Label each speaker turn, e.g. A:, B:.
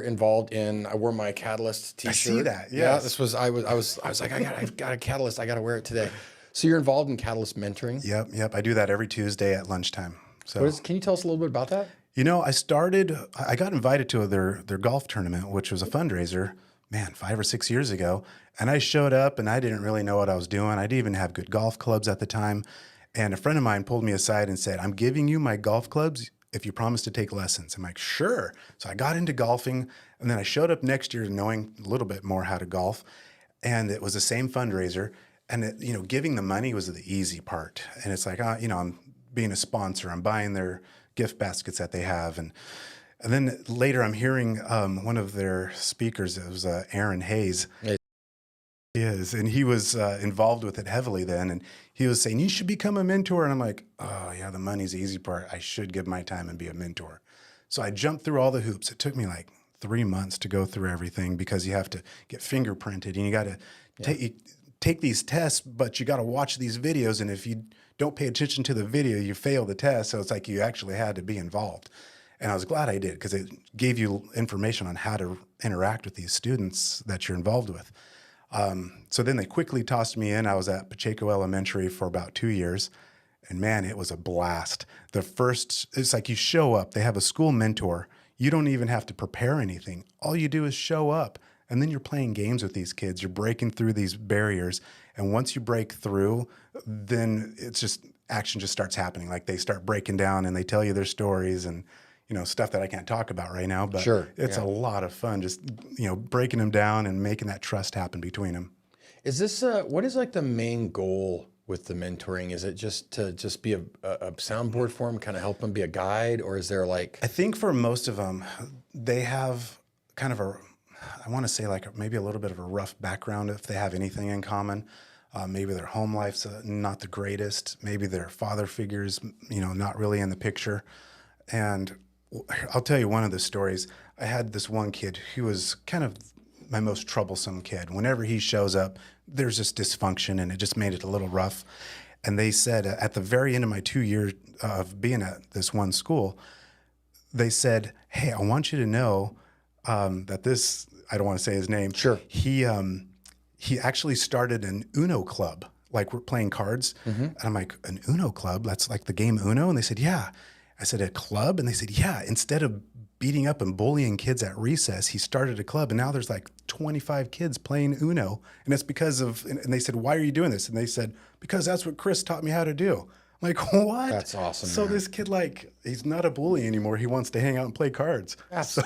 A: involved in, I wore my Catalyst
B: I see
A: t-shirt.
B: that.
A: Yeah,
B: Yes.
A: I was like, I've got a Catalyst. I got to wear it today. So you're involved in Catalyst mentoring.
B: Yep. Yep. I do that every Tuesday at lunchtime. So,
A: Can you tell us a little bit about that?
B: I got invited to their golf tournament, which was a fundraiser, man, 5 or 6 years ago. And I showed up and I didn't really know what I was doing. I didn't even have good golf clubs at the time. And a friend of mine pulled me aside and said, I'm giving you my golf clubs if you promise to take lessons. I'm like, sure. So I got into golfing, and then I showed up next year knowing a little bit more how to golf. And it was the same fundraiser. And giving the money was the easy part. And it's like, I'm being a sponsor. I'm buying their gift baskets that they have. And then later I'm hearing one of their speakers, it was Aaron Hayes.
A: Yeah.
B: He is, and he was involved with it heavily then. And he was saying, you should become a mentor. And I'm like, oh yeah, the money's the easy part. I should give my time and be a mentor. So I jumped through all the hoops. It took me like 3 months to go through everything because you have to get fingerprinted and you got to take these tests, but you got to watch these videos. And if you don't pay attention to the video, you fail the test. So it's like you actually had to be involved. And I was glad I did because it gave you information on how to interact with these students that you're involved with. So then they quickly tossed me in. I was at Pacheco Elementary for about 2 years. And man, it was a blast. It's like you show up, they have a school mentor. You don't even have to prepare anything. All you do is show up. And then you're playing games with these kids. You're breaking through these barriers. And once you break through, then action just starts happening. Like they start breaking down and they tell you their stories and, stuff that I can't talk about right now, but
A: Sure,
B: it's a lot of fun just, breaking them down and making that trust happen between them.
A: Is this, what is like the main goal with the mentoring? Is it just to be a soundboard for them, kind of help them be a guide? Or is there like,
B: I think for most of them, they have kind of I want to say like maybe a little bit of a rough background if they have anything in common. Maybe their home life's not the greatest. Maybe their father figures, not really in the picture. And I'll tell you one of the stories. I had this one kid who was kind of my most troublesome kid. Whenever he shows up, there's just dysfunction and it just made it a little rough. And they said at the very end of my 2 years of being at this one school, they said, hey, I want you to know that this, I don't want to say his name.
A: Sure.
B: He actually started an Uno club, like we're playing cards. And I'm like, an Uno club? That's like the game Uno? And they said, yeah. I said, a club? And they said, yeah. Instead of beating up and bullying kids at recess, he started a club. And now there's like 25 kids playing Uno. And it's because of, and they said, why are you doing this? And they said, because that's what Chris taught me how to do. I'm like, what?
A: That's awesome.
B: So
A: man.
B: this kid, he's not a bully anymore. He wants to hang out and play cards.
A: So,